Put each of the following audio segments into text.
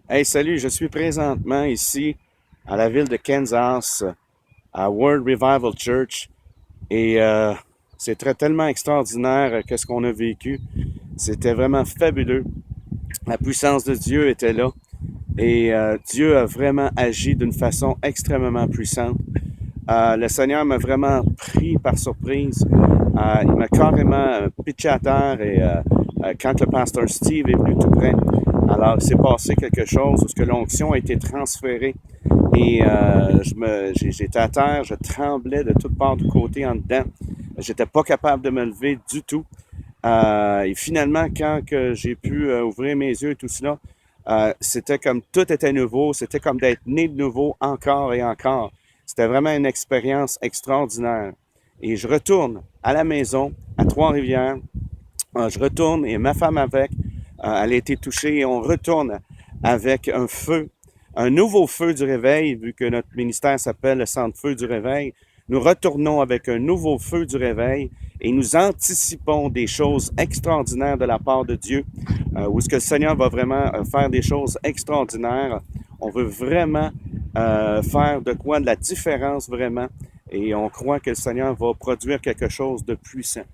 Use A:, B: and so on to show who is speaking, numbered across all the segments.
A: Hey, salut, je suis présentement ici à la ville de Kansas, à World Revival Church, et c'est tellement extraordinaire qu'est-ce qu'on a vécu. C'était vraiment fabuleux. La puissance de Dieu était là, et Dieu a vraiment agi d'une façon extrêmement puissante. Le Seigneur m'a vraiment pris par surprise. Il m'a carrément pitché à terre et quand le pasteur Steve est venu tout près, alors il s'est passé quelque chose où l'onction a été transférée et j'étais à terre, je tremblais de toutes parts du côté en dedans. J'étais pas capable de me lever du tout. Et finalement, quand que j'ai pu ouvrir mes yeux et tout cela, c'était comme tout était nouveau, c'était comme d'être né de nouveau encore et encore. C'était vraiment une expérience extraordinaire. Et je retourne à la maison, à Trois-Rivières. Je retourne et ma femme avec, elle a été touchée et on retourne avec un feu, un nouveau feu du réveil, vu que notre ministère s'appelle le Centre Feu du Réveil. Nous retournons avec un nouveau feu du réveil et nous anticipons des choses extraordinaires de la part de Dieu, où est-ce que le Seigneur va vraiment faire des choses extraordinaires. On veut vraiment faire de quoi de la différence vraiment et on croit que le Seigneur va produire quelque chose de puissant.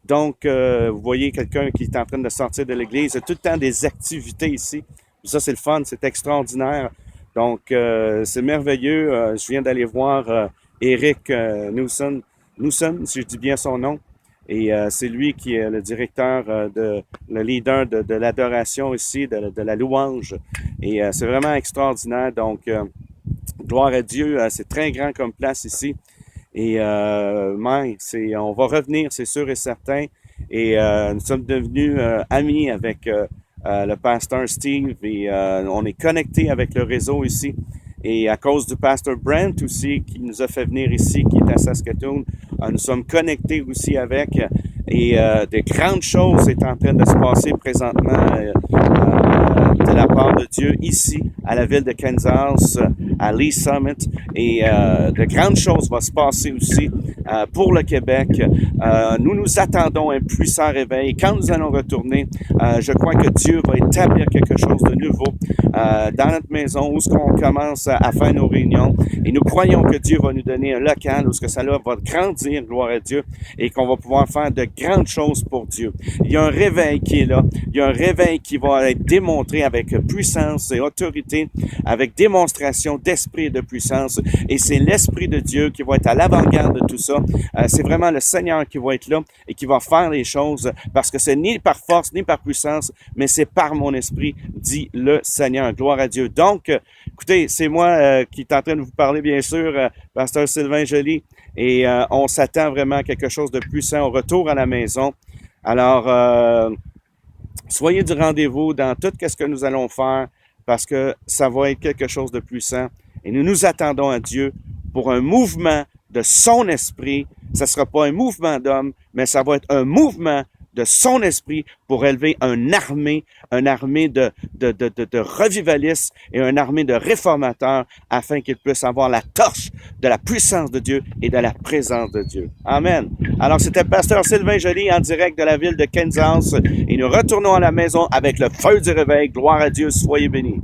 A: Donc, vous voyez quelqu'un qui est en train de sortir de l'église. Il y a tout le temps des activités ici. Ça, c'est le fun, c'est extraordinaire. Donc, c'est merveilleux. Je viens d'aller voir Eric Newsom, si je dis bien son nom. Et c'est lui qui est le directeur, le leader de l'adoration ici, de la louange. Et c'est vraiment extraordinaire. Donc, gloire à Dieu, c'est très grand comme place ici. Et on va revenir, c'est sûr et certain. Et nous sommes devenus amis avec le pasteur Steve et on est connectés avec le réseau ici. Et à cause du pasteur Brent aussi, qui nous a fait venir ici, qui est à Saskatoon, nous sommes connectés aussi avec. Et de grandes choses sont en train de se passer présentement de la part de Dieu ici, à la ville de Kansas, à Lee Summit. Et de grandes choses vont se passer aussi pour le Québec. Nous nous attendons à un puissant réveil. Quand nous allons retourner, je crois que Dieu va établir quelque chose de nouveau dans notre maison où ce qu'on commence à faire nos réunions. Et nous croyons que Dieu va nous donner un local où ce que ça là va grandir, gloire à Dieu, et qu'on va pouvoir faire de grandes choses pour Dieu. Il y a un réveil qui est là. Il y a un réveil qui va être démontré avec puissance et autorité, avec démonstration d'esprit et de puissance. Et c'est l'Esprit de Dieu qui va être à l'avant-garde de tout ça. C'est vraiment le Seigneur qui va être là et qui va faire les choses parce que c'est ni par force ni par puissance, mais c'est par mon esprit, dit le Seigneur. Gloire à Dieu. Donc, écoutez, c'est moi qui est en train de vous parler, bien sûr, pasteur Sylvain Joly, et on s'attend vraiment à quelque chose de puissant au retour à la maison. Alors, soyez du rendez-vous dans tout ce que nous allons faire parce que ça va être quelque chose de puissant. Et nous nous attendons à Dieu pour un mouvement de son esprit. Ça ne sera pas un mouvement d'homme, mais ça va être un mouvement de son esprit pour élever une armée de revivalistes et une armée de réformateurs afin qu'ils puissent avoir la torche de la puissance de Dieu et de la présence de Dieu. Amen. Alors, c'était pasteur Sylvain Joly en direct de la ville de Kansas et nous retournons à la maison avec le feu du réveil. Gloire à Dieu, soyez bénis.